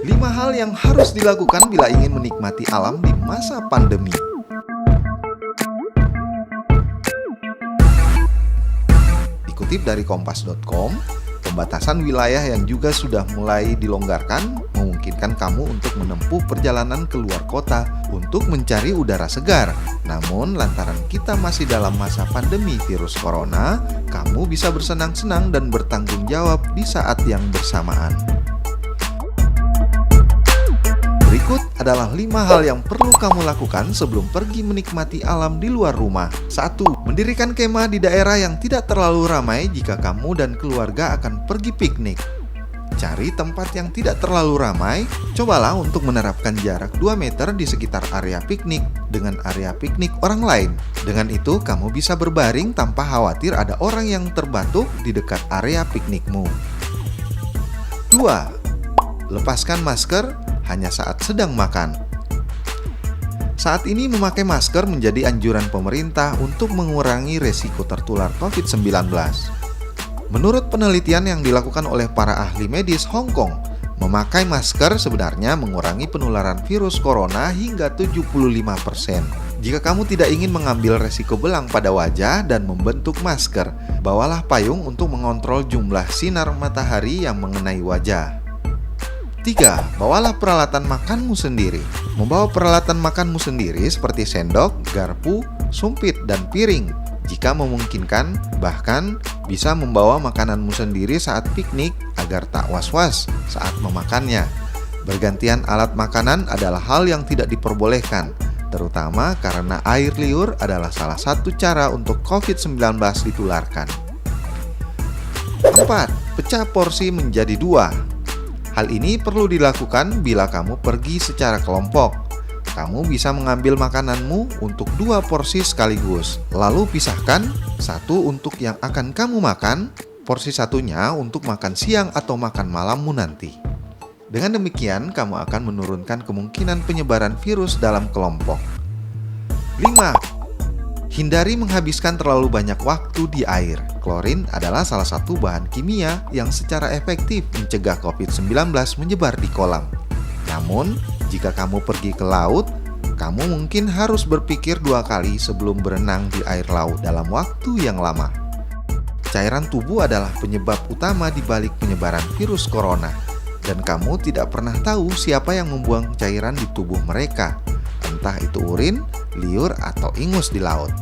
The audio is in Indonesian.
5 hal yang harus dilakukan bila ingin menikmati alam di masa pandemi. Dikutip dari kompas.com, pembatasan wilayah yang juga sudah mulai dilonggarkan memungkinkan kamu untuk menempuh perjalanan keluar kota untuk mencari udara segar. Namun, lantaran kita masih dalam masa pandemi virus corona, kamu bisa bersenang-senang dan bertanggung jawab di saat yang bersamaan. Berikut adalah 5 hal yang perlu kamu lakukan sebelum pergi menikmati alam di luar rumah. 1. Mendirikan kemah di daerah yang tidak terlalu ramai jika kamu dan keluarga akan pergi piknik. Cari tempat yang tidak terlalu ramai, cobalah untuk menerapkan jarak 2 meter di sekitar area piknik dengan area piknik orang lain. Dengan itu, kamu bisa berbaring tanpa khawatir ada orang yang terbatuk di dekat area piknikmu. 2. Lepaskan masker hanya saat sedang makan. Saat ini memakai masker menjadi anjuran pemerintah untuk mengurangi resiko tertular COVID-19. Menurut penelitian yang dilakukan oleh para ahli medis Hong Kong, memakai masker sebenarnya mengurangi penularan virus corona hingga 75%. Jika kamu tidak ingin mengambil resiko belang pada wajah dan membentuk masker, bawalah payung untuk mengontrol jumlah sinar matahari yang mengenai wajah. 3. Bawalah peralatan makanmu sendiri. Membawa peralatan makanmu sendiri seperti sendok, garpu, sumpit, dan piring. Jika memungkinkan, bahkan bisa membawa makananmu sendiri saat piknik agar tak was-was saat memakannya. Bergantian alat makanan adalah hal yang tidak diperbolehkan, terutama karena air liur adalah salah satu cara untuk COVID-19 ditularkan. 4. Pecah porsi menjadi 2. Hal ini perlu dilakukan bila kamu pergi secara kelompok. Kamu bisa mengambil makananmu untuk 2 porsi sekaligus. Lalu pisahkan, satu untuk yang akan kamu makan, porsi satunya untuk makan siang atau makan malammu nanti. Dengan demikian, kamu akan menurunkan kemungkinan penyebaran virus dalam kelompok. 5. Hindari menghabiskan terlalu banyak waktu di air. Klorin adalah salah satu bahan kimia yang secara efektif mencegah COVID-19 menyebar di kolam. Namun, jika kamu pergi ke laut, kamu mungkin harus berpikir 2 kali sebelum berenang di air laut dalam waktu yang lama. Cairan tubuh adalah penyebab utama di balik penyebaran virus corona, dan kamu tidak pernah tahu siapa yang membuang cairan di tubuh mereka, entah itu urin, liur, atau ingus di laut.